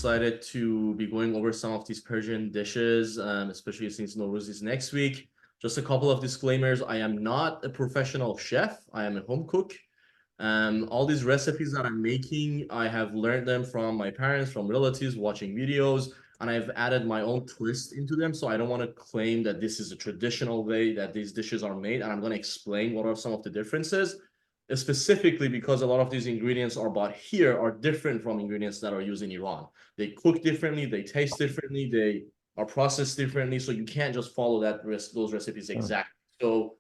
excited to be going over some of these Persian dishes, especially since Nowruz is next week. Just a couple of disclaimers. I am not a professional chef. I am a home cook. All these recipes that I'm making, I have learned them from my parents, from relatives, watching videos, and I've added my own twist into them. So I don't want to claim that this is a traditional way that these dishes are made, and I'm going to explain what are some of the differences, specifically because a lot of these ingredients are bought here are different from ingredients that are used in Iran. They cook differently, they taste differently, they are processed differently, so you can't just follow those recipes exactly. So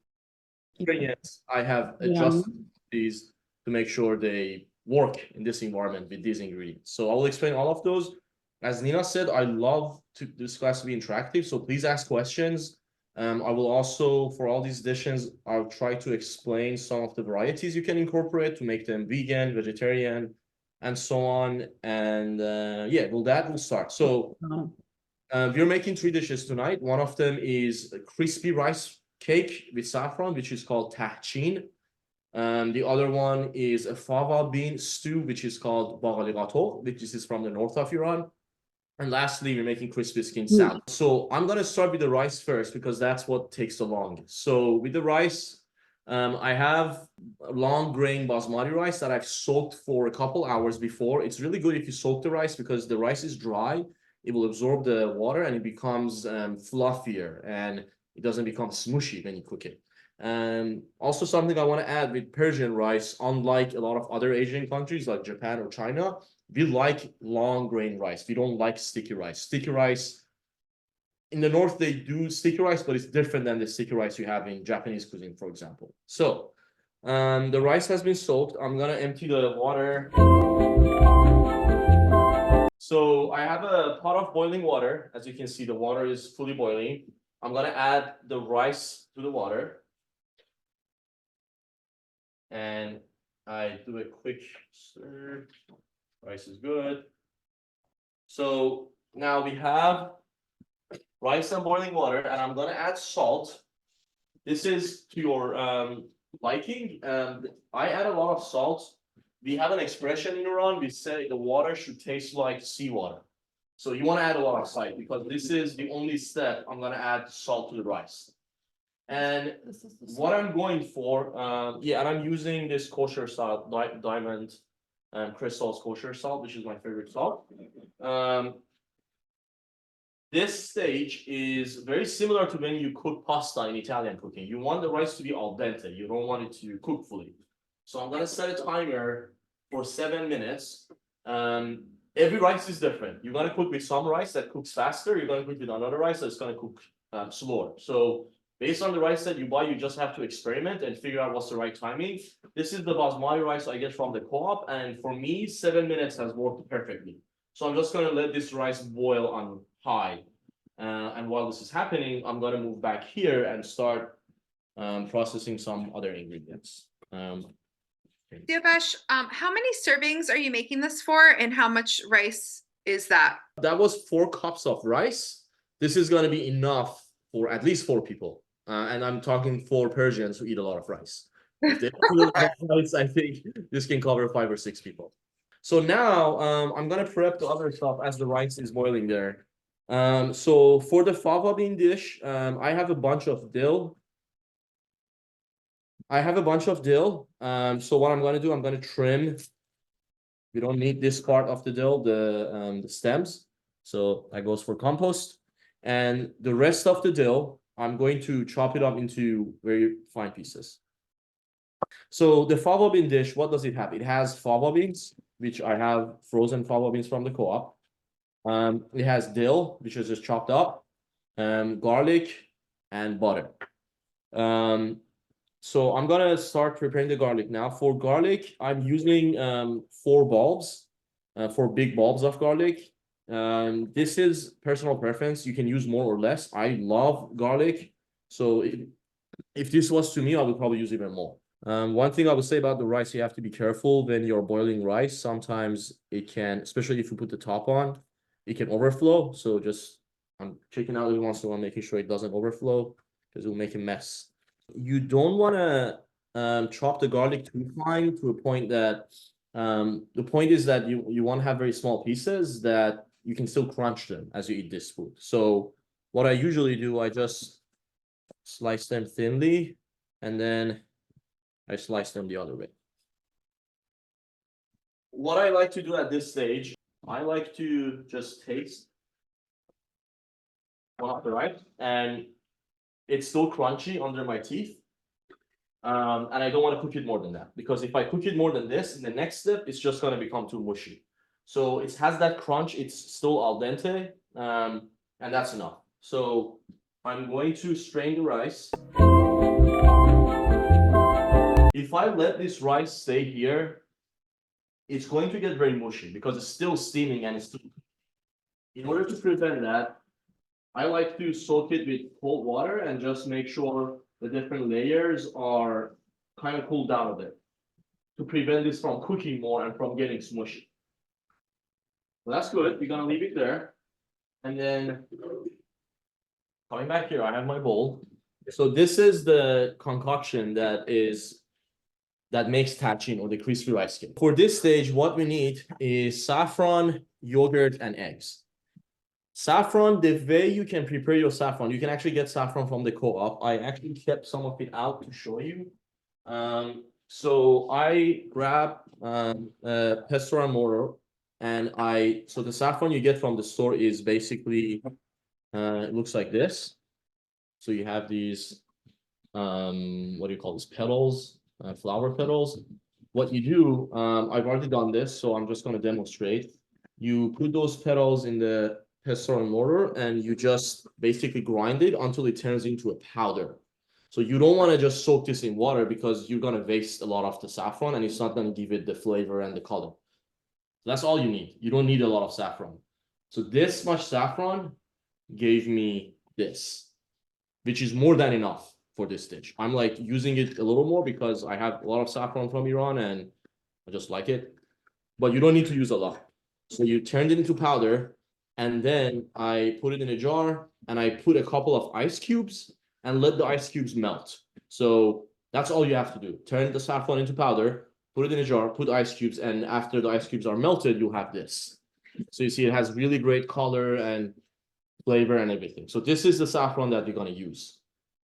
ingredients, I have adjusted these to make sure they work in this environment with these ingredients. So I will explain all of those. As Nina said, I love this class to be interactive, so please ask questions. I will also, for all these dishes, I'll try to explain some of the varieties you can incorporate to make them vegan, vegetarian, and so on. And yeah, we'll start. So we're making 3 dishes tonight. One of them is a crispy rice cake with saffron, which is called Tahchin. The other one is a fava bean stew, which is called Baghali Ghatogh, which is from the north of Iran. And lastly, we're making crispy skin salad. So I'm going to start with the rice first because that's what takes the longest. So with the rice, I have long grain basmati rice that I've soaked for a couple hours before. It's really good if you soak the rice because the rice is dry. It will absorb the water and it becomes fluffier and it doesn't become smushy when you cook it. Also something I want to add with Persian rice, unlike a lot of other Asian countries like Japan or China, we like long grain rice. We don't like sticky rice. Sticky rice, in the north, they do sticky rice, but it's different than the sticky rice you have in Japanese cuisine, for example. So the rice has been soaked. I'm going to empty the water. So I have a pot of boiling water. As you can see, the water is fully boiling. I'm going to add the rice to the water. And I do a quick stir. Rice is good. So now we have rice and boiling water, and I'm going to add salt. This is to your liking. I add a lot of salt. We have an expression in Iran. We say the water should taste like seawater. So you want to add a lot of salt because this is the only step I'm going to add salt to the rice. And what I'm going for, and I'm using this kosher salt, Diamond Crystal's kosher salt, which is my favorite salt. This stage is very similar to when you cook pasta in Italian cooking. You want the rice to be al dente. You don't want it to cook fully. So I'm going to set a timer for 7 minutes. Every rice is different. You're going to cook with some rice that cooks faster. You're going to cook with another rice that's going to cook slower. So based on the rice that you buy, you just have to experiment and figure out what's the right timing. This is the basmati rice I get from the Coop, and for me, 7 minutes has worked perfectly. So I'm just going to let this rice boil on high. And while this is happening, I'm going to move back here and start processing some other ingredients. Siavash, how many servings are you making this for, and how much rice is that? That was 4 cups of rice. This is going to be enough for at least 4 people. And I'm talking 4 Persians who eat a lot of rice. If they eat a lot of rice, I think this can cover 5 or 6 people. So now I'm going to prep the other stuff as the rice is boiling there. So for the fava bean dish, I have a bunch of dill. So what I'm going to do, I'm going to trim. We don't need this part of the dill, the stems. So that goes for compost. And the rest of the dill, I'm going to chop it up into very fine pieces. So the fava bean dish, what does it have? It has fava beans, which I have frozen fava beans from the Co-op. It has dill, which is just chopped up, garlic, and butter. So I'm gonna start preparing the garlic now. For garlic, I'm using 4 bulbs, 4 big bulbs of garlic. This is personal preference. You can use more or less. I love garlic, so if this was to me, I would probably use even more. One thing I would say about the rice, you have to be careful when you're boiling rice. Sometimes it can, especially if you put the top on, it can overflow. So just I'm checking out every once in a while, making sure it doesn't overflow because it will make a mess. You don't want to chop the garlic too fine to a point that the point is that you want to have very small pieces that you can still crunch them as you eat this food. So what I usually do, I just slice them thinly, and then I slice them the other way. What I like to do at this stage, I like to just taste one of the rice, and it's still crunchy under my teeth. And I don't want to cook it more than that, because if I cook it more than this, in the next step, it's just going to become too mushy. So it has that crunch, it's still al dente, and that's enough. So I'm going to strain the rice. If I let this rice stay here, it's going to get very mushy because it's still steaming and it's still. In order to prevent that, I like to soak it with cold water and just make sure the different layers are kind of cooled down a bit to prevent this from cooking more and from getting smushy. Well, that's good. We're gonna leave it there. And then coming back here, I have my bowl. So this is the concoction that makes tahchin, or the crispy rice cake. For this stage, what we need is saffron, yogurt, and eggs. Saffron, the way you can prepare your saffron, you can actually get saffron from the co-op. I actually kept some of it out to show you. So I grab pestle and mortar, and so the saffron you get from the store is basically it looks like this. So you have these what do you call this, petals, flower petals. What you do, I've already done this, so I'm just going to demonstrate. You put those petals in the pestle and mortar, and you just basically grind it until it turns into a powder. So you don't want to just soak this in water, because you're going to waste a lot of the saffron, and it's not going to give it the flavor and the color. That's all you need. You don't need a lot of saffron. So this much saffron gave me this, which is more than enough for this dish. I'm like using it a little more because I have a lot of saffron from Iran and I just like it. But you don't need to use a lot. So you turned it into powder, and then I put it in a jar, and I put a couple of ice cubes and let the ice cubes melt. So that's all you have to do. Turn the saffron into powder, put it in a jar, put ice cubes, and after the ice cubes are melted, you have this. So you see it has really great color and flavor and everything. So this is the saffron that you're going to use.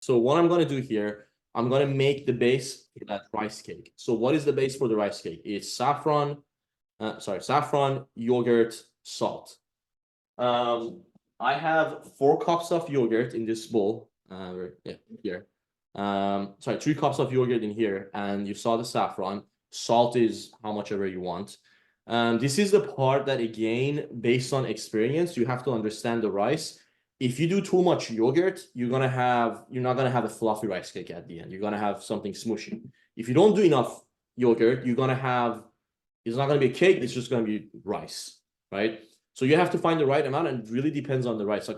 So what I'm going to do here, I'm going to make the base for that rice cake. So what is the base for the rice cake? It's saffron, yogurt, salt. I have 4 cups of yogurt in this bowl. Here. 3 cups of yogurt in here, and you saw the saffron. Salt is how much ever you want. This is the part that, again, based on experience, you have to understand the rice. If you do too much yogurt, you're not gonna have a fluffy rice cake at the end. You're gonna have something smushy. If you don't do enough yogurt, it's not gonna be a cake, it's just gonna be rice, right? So you have to find the right amount, and it really depends on the rice. Like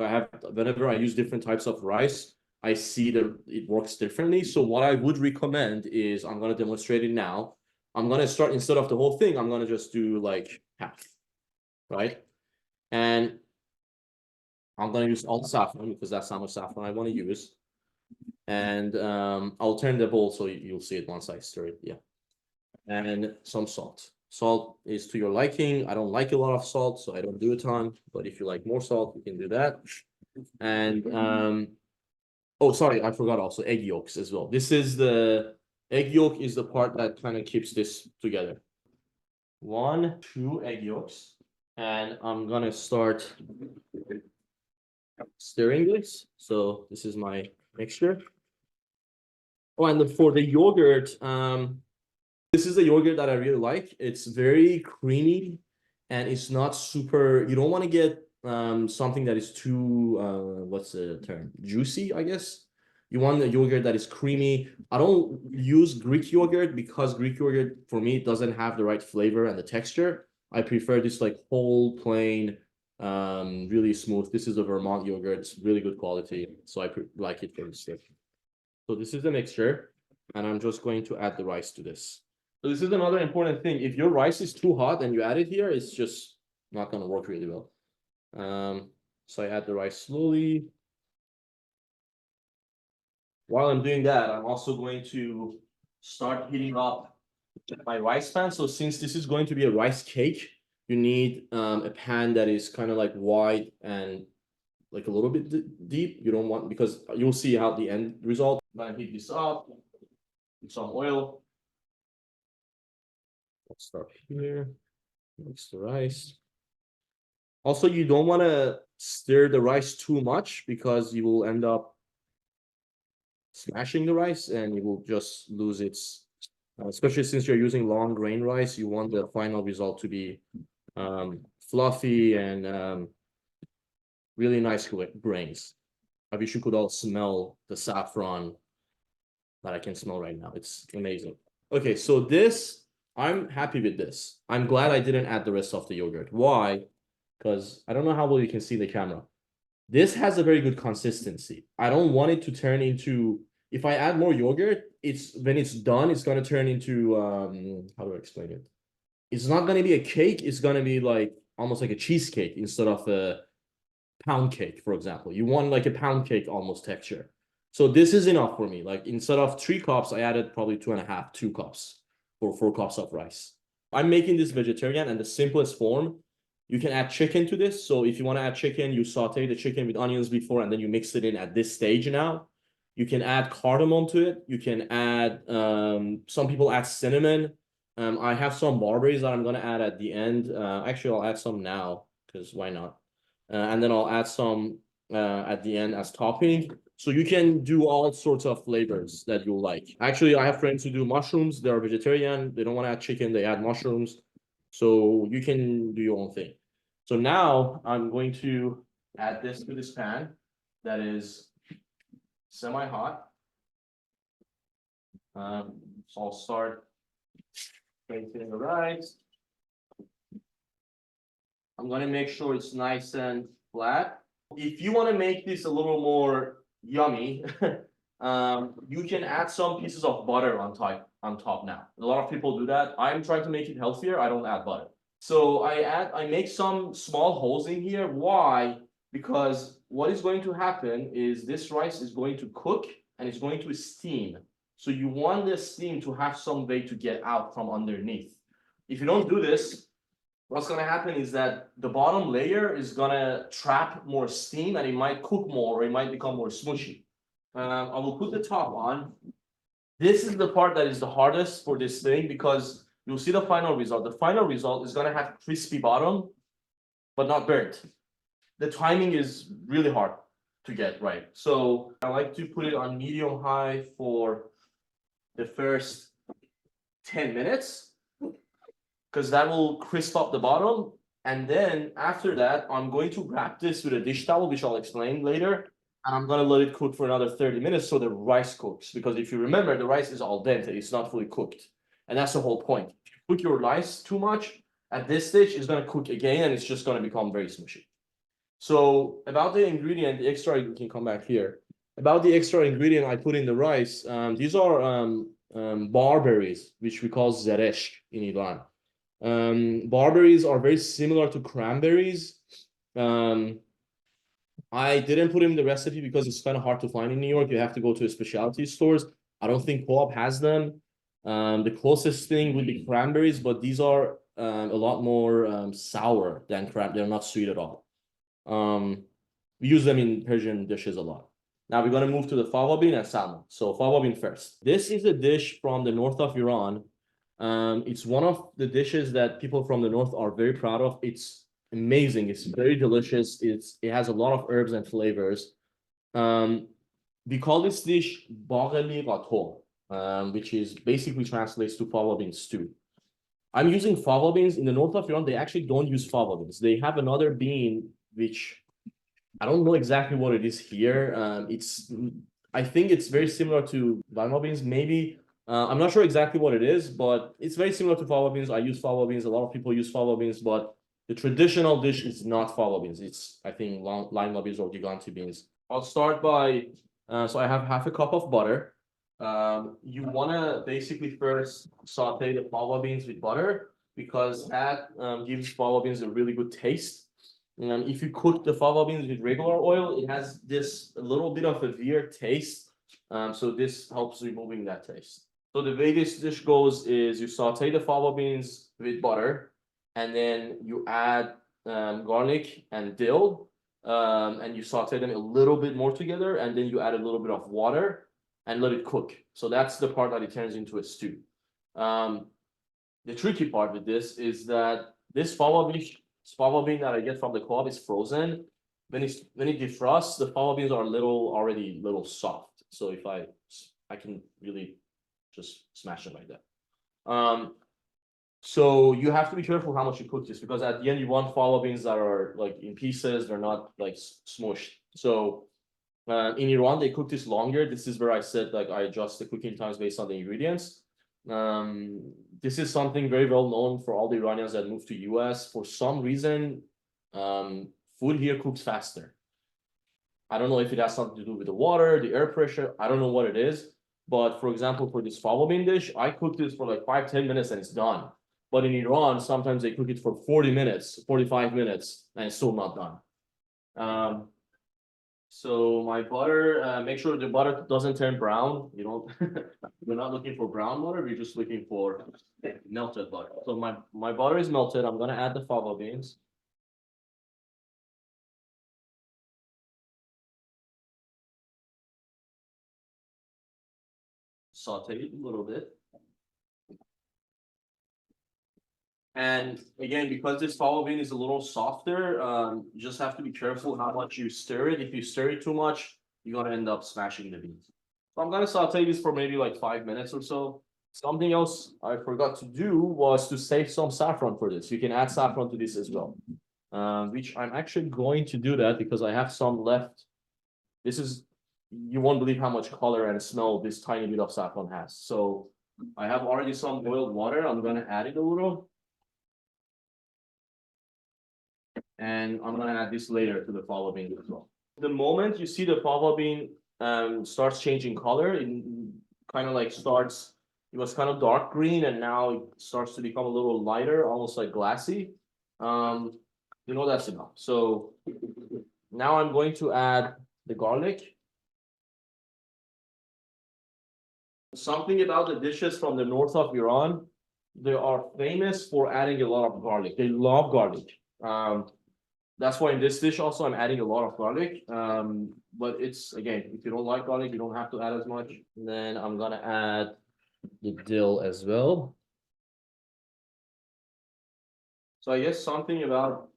whenever I use different types of rice, I see that it works differently. So what I would recommend is, I'm gonna demonstrate it now. I'm gonna start, instead of the whole thing, I'm gonna just do like half, right? And I'm gonna use all the saffron because that's how much saffron I want to use. And I'll turn the bowl so you'll see it once I stir it. Yeah. And some salt. Salt is to your liking. I don't like a lot of salt, so I don't do a ton. But if you like more salt, you can do that. And oh, sorry, I forgot also egg yolks as well. Egg yolk is the part that kind of keeps this together. 1, 2 egg yolks. And I'm gonna start stirring this. So this is my mixture. Oh, and for the yogurt, this is a yogurt that I really like. It's very creamy, and it's not super. You don't want to get something that is too what's the term? Juicy, I guess. You want a yogurt that is creamy. I don't use Greek yogurt because Greek yogurt, for me, it doesn't have the right flavor and the texture. I prefer this like whole, plain, really smooth. This is a Vermont yogurt. It's really good quality, so I like it for this stuff. So this is the mixture, and I'm just going to add the rice to this. So this is another important thing. If your rice is too hot and you add it here, it's just not going to work really well. So I add the rice slowly. While I'm doing that, I'm also going to start heating up my rice pan. So since this is going to be a rice cake, you need a pan that is kind of like wide and like a little bit deep. You don't want, because you'll see how the end result. I'm gonna heat this up with some oil. Let's start here. Mix the rice. Also, you don't want to stir the rice too much because you will end up smashing the rice and you will just lose its, especially since you're using long grain rice, you want the final result to be fluffy and really nice grains. I wish you could all smell the saffron that I can smell right now. It's amazing. Okay, so this, I'm happy with this. I'm glad I didn't add the rest of the yogurt. Why? Because I don't know how well you can see the camera. This has a very good consistency. I don't want it to turn into, if I add more yogurt, it's when it's done, it's gonna turn into how do I explain it? It's not gonna be a cake, it's gonna be like almost like a cheesecake instead of a pound cake, for example. You want like a pound cake almost texture. So this is enough for me. Like instead of 3 cups, I added probably 2.5, 2 cups for 4 cups of rice. I'm making this vegetarian, and the simplest form, you can add chicken to this. So if you want to add chicken, you saute the chicken with onions before, and then you mix it in at this stage now. You can add cardamom to it. You can add, some people add cinnamon. I have some barberries that I'm going to add at the end. Actually, I'll add some now because why not? And then I'll add some at the end as topping. So you can do all sorts of flavors that you like. Actually, I have friends who do mushrooms. They're vegetarian. They don't want to add chicken. They add mushrooms. So you can do your own thing. So now I'm going to add this to this pan that is semi-hot. So I'll start strengthening the rice. I'm going to make sure it's nice and flat. If you want to make this a little more yummy, you can add some pieces of butter on top now. A lot of people do that. I'm trying to make it healthier. I don't add butter. So I make some small holes in here. Why? Because what is going to happen is this rice is going to cook and it's going to steam. So you want the steam to have some way to get out from underneath. If you don't do this, what's going to happen is that the bottom layer is going to trap more steam and it might cook more, or it might become more smushy. I will put the top on. This is the part that is the hardest for this thing because you'll see the final result. The final result is going to have crispy bottom, but not burnt. The timing is really hard to get right. So I like to put it on medium high for the first 10 minutes. Because that will crisp up the bottom. And then after that, I'm going to wrap this with a dish towel, which I'll explain later. And I'm going to let it cook for another 30 minutes so the rice cooks. Because if you remember, the rice is al dente. It's not fully cooked. And that's the whole point. If you cook your rice too much, at this stage, it's going to cook again and it's just going to become very smushy. So about the ingredient, the extra, you can come back here. About the extra ingredient I put in the rice, these are barberries, which we call zeresh in Iran. Barberries are very similar to cranberries. I didn't put them in the recipe because it's kind of hard to find in New York. You have to go to specialty stores. I don't think Coop has them. The closest thing would be cranberries, but these are a lot more sour than cranberry. They're not sweet at all. We use them in Persian dishes a lot. Now we're going to move to the fava bean and salmon. So fava bean first. This is a dish from the north of Iran. It's one of the dishes that people from the north are very proud of. It's amazing. It's very delicious. It has a lot of herbs and flavors. We call this dish Baghali Ghatogh, which is basically translates to fava bean stew. I'm using fava beans. In the north of Iran, they actually don't use fava beans. They have another bean, which I don't know exactly what it is here. I think it's very similar to lima beans, maybe. I'm not sure exactly what it is, but it's very similar to fava beans. I use fava beans. A lot of people use fava beans, but the traditional dish is not fava beans. It's, I think, lima beans or gigante beans. I'll start by, so I have half a cup of butter. You want to basically first saute the fava beans with butter because that gives fava beans a really good taste. If you cook the fava beans with regular oil, it has this a little bit of a weird taste. So this helps removing that taste. So the way this dish goes is you saute the fava beans with butter. and then you add garlic and dill, and you saute them a little bit more together, and then you add a little bit of water and let it cook. So that's the part that it turns into a stew. The tricky part with this is that this fava bean that I get from the co-op is frozen. When it defrosts, the fava beans are already little soft. So if I can really just smash them like that. So you have to be careful how much you cook this, because at the end you want fava beans that are like in pieces, they're not like smushed. So in Iran they cook this longer. This is where I said like I adjust the cooking times based on the ingredients. This is something very well known for all the Iranians that moved to US. For some reason, food here cooks faster. I don't know if it has something to do with the water, the air pressure. I don't know what it is. But for example, for this fava bean dish, I cooked this for like 5-10 minutes and it's done. But in Iran, sometimes they cook it for 40 minutes, 45 minutes, and it's still not done. So my butter, make sure the butter doesn't turn brown. You don't, we're not looking for brown butter. We're just looking for melted butter. So my butter is melted. I'm gonna add the fava beans. Saute it a little bit. And again, because this fava bean is a little softer, you just have to be careful how much you stir it. If you stir it too much, you're gonna end up smashing the beans. So I'm gonna saute this for maybe like 5 minutes or so. Something else I forgot to do was to save some saffron for this. You can add saffron to this as well, which I'm actually going to do that because I have some left. This is, you won't believe how much color and smell this tiny bit of saffron has. So I have already some boiled water. I'm gonna add it a little. And I'm gonna add this later to the fava bean as well. The moment you see the fava bean starts changing color, it kind of like starts, it was kind of dark green and now it starts to become a little lighter, almost like glassy. You know, that's enough. So now I'm going to add the garlic. Something about the dishes from the north of Iran, they are famous for adding a lot of garlic. They love garlic. That's why in this dish also I'm adding a lot of garlic. But it's, again, if you don't like garlic, you don't have to add as much. And then I'm gonna add the dill as well. So I guess something about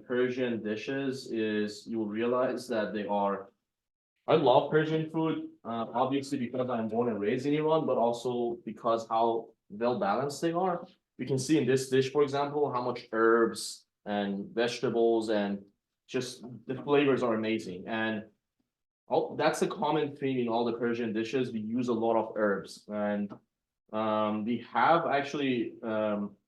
Persian dishes is you'll realize that they are, I love Persian food, obviously because I'm born and raised in Iran, but also because how well balanced they are. You can see in this dish, for example, how much herbs and vegetables and just the flavors are amazing. And that's a common theme in all the Persian dishes. We use a lot of herbs, and we have actually,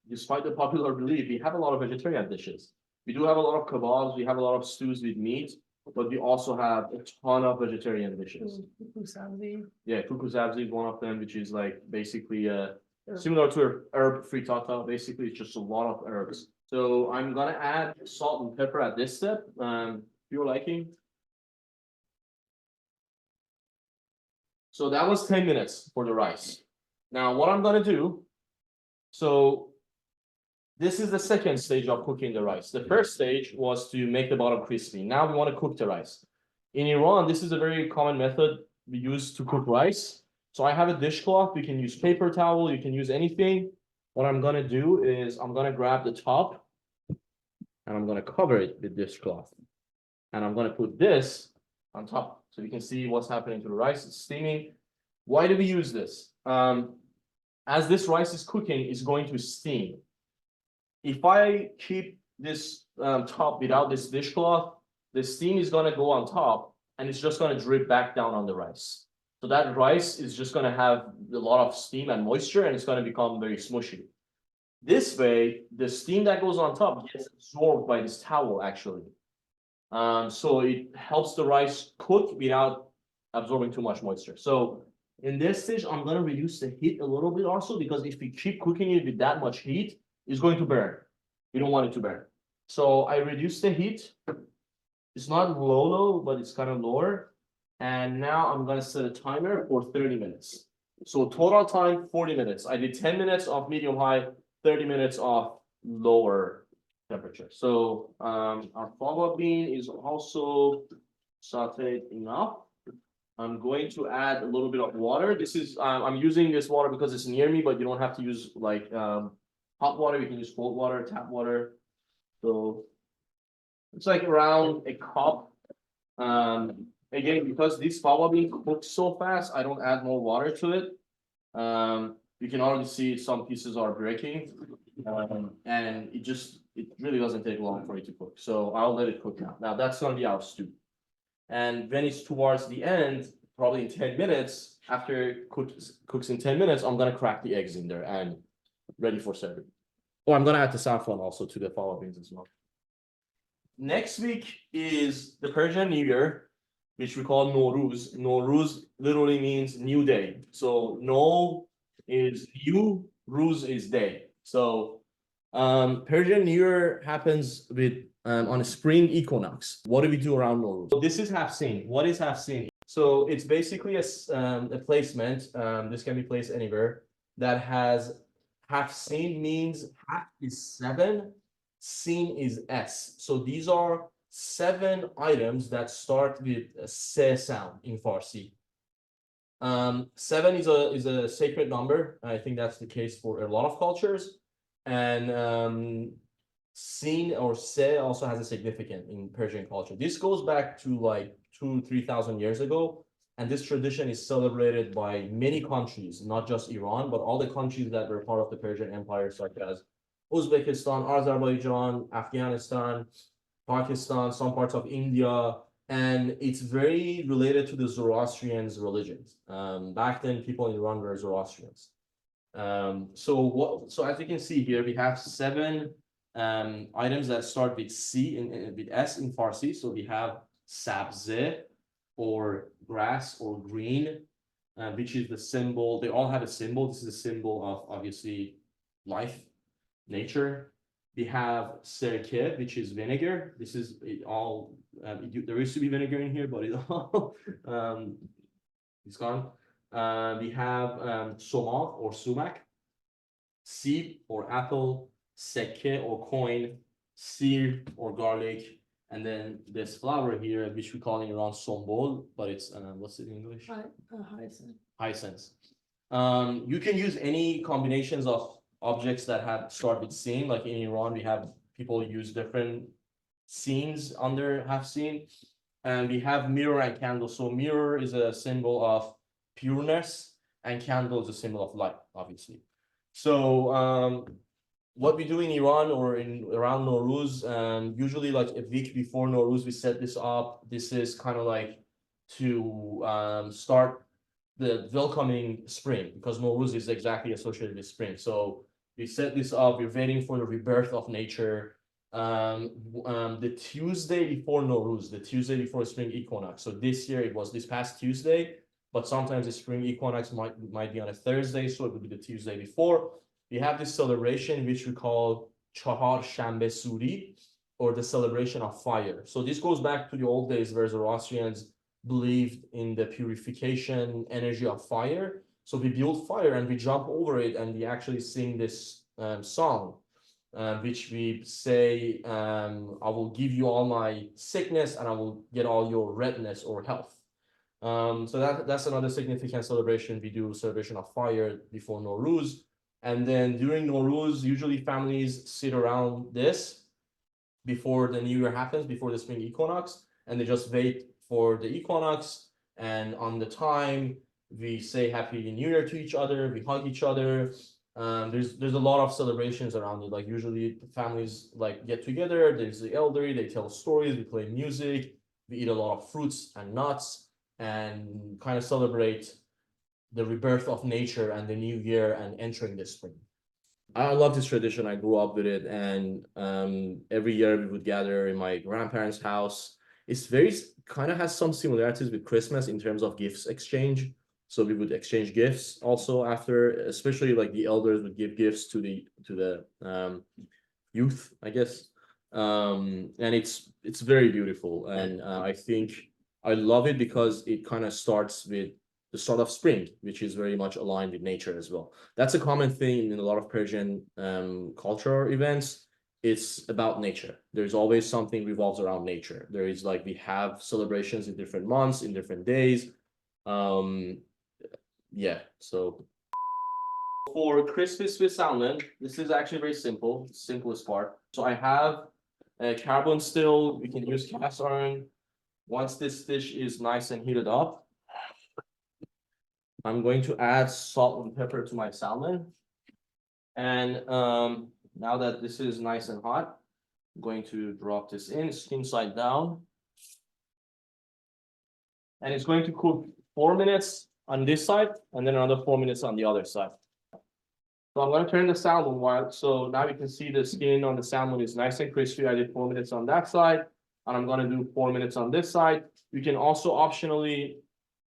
despite the popular belief, we have a lot of vegetarian dishes. We do have a lot of kabobs, we have a lot of stews with meat, but we also have a ton of vegetarian dishes. Yeah, kuku sabzi is one of them, which is like basically similar to a herb frittata. Basically, it's just a lot of herbs. So I'm gonna add salt and pepper at this step, if you're liking. So that was 10 minutes for the rice. Now what I'm gonna do, so this is the second stage of cooking the rice. The first stage was to make the bottom crispy. Now we want to cook the rice. In Iran, this is a very common method we use to cook rice. So I have a dishcloth. You can use paper towel. You can use anything. What I'm gonna do is I'm gonna grab the top and I'm gonna cover it with dishcloth. And I'm gonna put this on top so you can see what's happening to the rice. It's steaming. Why do we use this? As this rice is cooking, it's going to steam. If I keep this top without this dishcloth, the steam is going to go on top and it's just going to drip back down on the rice. So that rice is just going to have a lot of steam and moisture and it's going to become very smushy. This way, the steam that goes on top gets absorbed by this towel actually. So it helps the rice cook without absorbing too much moisture. So in this dish, I'm going to reduce the heat a little bit also because if we keep cooking it with that much heat, it's going to burn. We don't want it to burn. So I reduce the heat. It's not low, but it's kind of lower. And now I'm going to set a timer for 30 minutes. So total time, 40 minutes. I did 10 minutes of medium high, 30 minutes of lower temperature. So our fava bean is also sauteed enough. I'm going to add a little bit of water. This is I'm using this water because it's near me, but you don't have to use like hot water. You can use cold water, tap water. So it's like around a cup. Again, because this fava bean cooks so fast, I don't add more water to it. You can already see some pieces are breaking, and it really doesn't take long for it to cook. So I'll let it cook now. Now that's gonna be our stew. And when it's towards the end, probably in 10 minutes, after it cooks in 10 minutes, I'm gonna crack the eggs in there and ready for serving. Oh, I'm gonna add the saffron also to the fava beans as well. Next week is the Persian New Year, which we call Nowruz. Nowruz literally means new day. So no is new, Ruz is day. So Persian New Year happens with on a spring equinox. What do we do around Nowruz? So this is Hafsin. What is Hafsin? So it's basically a placement. This can be placed anywhere that has Hafsin means half is 7, sin is S. So these are 7 items that start with a se sound in Farsi. 7 is a sacred number. I think that's the case for a lot of cultures. And sin or se also has a significance in Persian culture. This goes back to like 2,000-3,000 years ago. And this tradition is celebrated by many countries, not just Iran, but all the countries that were part of the Persian Empire, such as Uzbekistan, Azerbaijan, Afghanistan, Pakistan, some parts of India, and it's very related to the Zoroastrians religions. Back then, people in Iran were Zoroastrians. So as you can see here, we have 7 items that start with C and with S in Farsi. So we have sabze, or grass or green, which is the symbol. They all have a symbol. This is a symbol of obviously life, nature. We have serke, which is vinegar. This is it all. There used to be vinegar in here, but it all it's gone. We have somak or sumac, seed or apple, seke or coin, seed or garlic, and then this flower here, which we call in Iran sombol, but it's what's it in English? Hyacinth. Hyacinth. You can use any combinations of objects that have start with sin. Like in Iran, we have people use different scenes under Hafsin. And we have mirror and candle. So mirror is a symbol of pureness, and candle is a symbol of light, obviously. So what we do in Iran or in around Nowruz, usually like a week before Nowruz, we set this up. This is kind of like to start the welcoming spring, because Nowruz is exactly associated with spring. So we set this up. We're waiting for the rebirth of nature. The Tuesday before Nowruz, the Tuesday before spring equinox. So this year it was this past Tuesday, but sometimes the spring equinox might be on a Thursday, so it would be the Tuesday before. We have this celebration which we call Chahar Shambe Suri, or the celebration of fire. So this goes back to the old days where Zoroastrians believed in the purification energy of fire. So we build fire and we jump over it, and we actually sing this song, which we say, I will give you all my sickness and I will get all your redness or health. So that's another significant celebration. We do celebration of fire before Nowruz. And then during Nowruz, usually families sit around this before the New Year happens, before the spring equinox, and they just wait for the equinox. And on the time, we say Happy New Year to each other, we hug each other. There's a lot of celebrations around it. Like usually families like get together, there's the elderly, they tell stories, we play music, we eat a lot of fruits and nuts, and kind of celebrate the rebirth of nature and the new year and entering the spring. I love this tradition. I grew up with it, and every year we would gather in my grandparents' house. It's very kind of has some similarities with Christmas in terms of gifts exchange. So we would exchange gifts also after, especially like the elders would give gifts to the youth, I guess. And it's very beautiful, and I think I love it because it kind of starts with the start of spring, which is very much aligned with nature as well. That's a common thing in a lot of Persian cultural events. It's about nature. There's always something revolves around nature. There is like, we have celebrations in different months, in different days. Yeah, so for crispy Swiss salmon, this is actually very simple, the simplest part. So I have a carbon still, we can use cast iron. Once this dish is nice and heated up, I'm going to add salt and pepper to my salmon. And now that this is nice and hot, I'm going to drop this in, skin side down. And it's going to cook 4 minutes on this side, and then another 4 minutes on the other side. So I'm going to turn the salmon while, so now you can see the skin on the salmon is nice and crispy. I did 4 minutes on that side, and I'm going to do 4 minutes on this side. You can also optionally,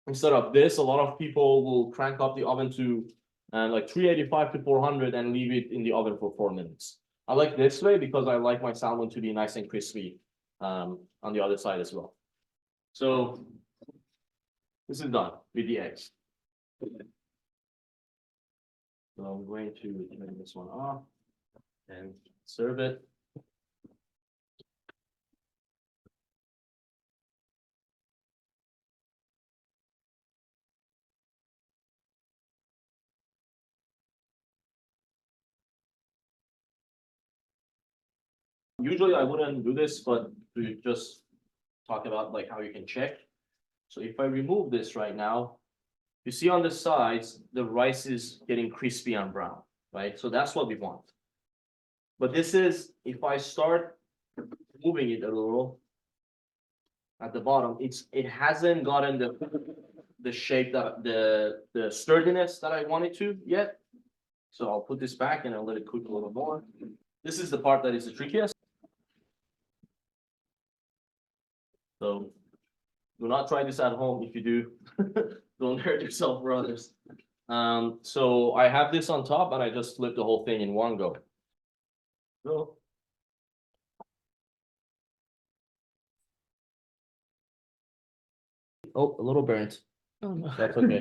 instead of this, a lot of people will crank up the oven to like 385 to 400 and leave it in the oven for 4 minutes. I like this way because I like my salmon to be nice and crispy on the other side as well. So this is done with the eggs. So I'm going to turn this one off and serve it. Usually I wouldn't do this, but to just talk about like how you can check. So if I remove this right now, you see on the sides, the rice is getting crispy and brown, right? So that's what we want. But this is, if I start moving it a little at the bottom, it hasn't gotten the shape that the sturdiness that I want it to yet. So I'll put this back and I'll let it cook a little more. This is the part that is the trickiest. So do not try this at home. If you do, don't hurt yourself or others. So I have this on top and I just flip the whole thing in one go. So, oh, a little burnt. Oh, no. That's okay.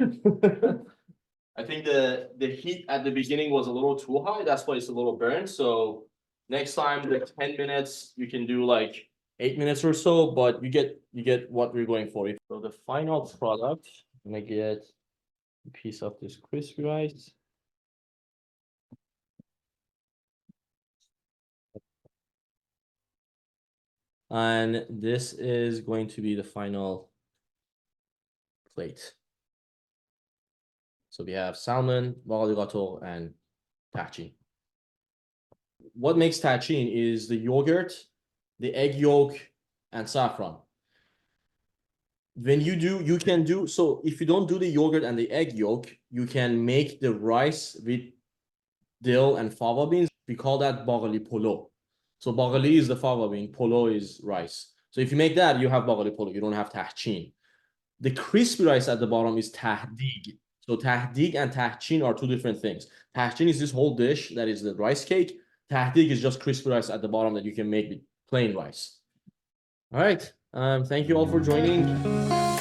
I think the heat at the beginning was a little too high. That's why it's a little burnt. So next time, the 10 minutes, you can do like 8 minutes or so, but you get what we're going for. So the final product, I'm gonna get a piece of this crispy rice. And this is going to be the final plate. So we have salmon, Baghali Ghatogh, and Tahchin. What makes Tahchin is the yogurt, the egg yolk, and saffron. When you can do, so if you don't do the yogurt and the egg yolk, you can make the rice with dill and fava beans. We call that Baghali polo. So Baghali is the fava bean, polo is rice. So if you make that, you have Baghali polo, you don't have Tahchin. The crispy rice at the bottom is tahdig. So tahdig and tahchin are two different things. Tahchin is this whole dish that is the rice cake. Tahdig is just crispy rice at the bottom that you can make with plain rice. All right. Thank you all for joining.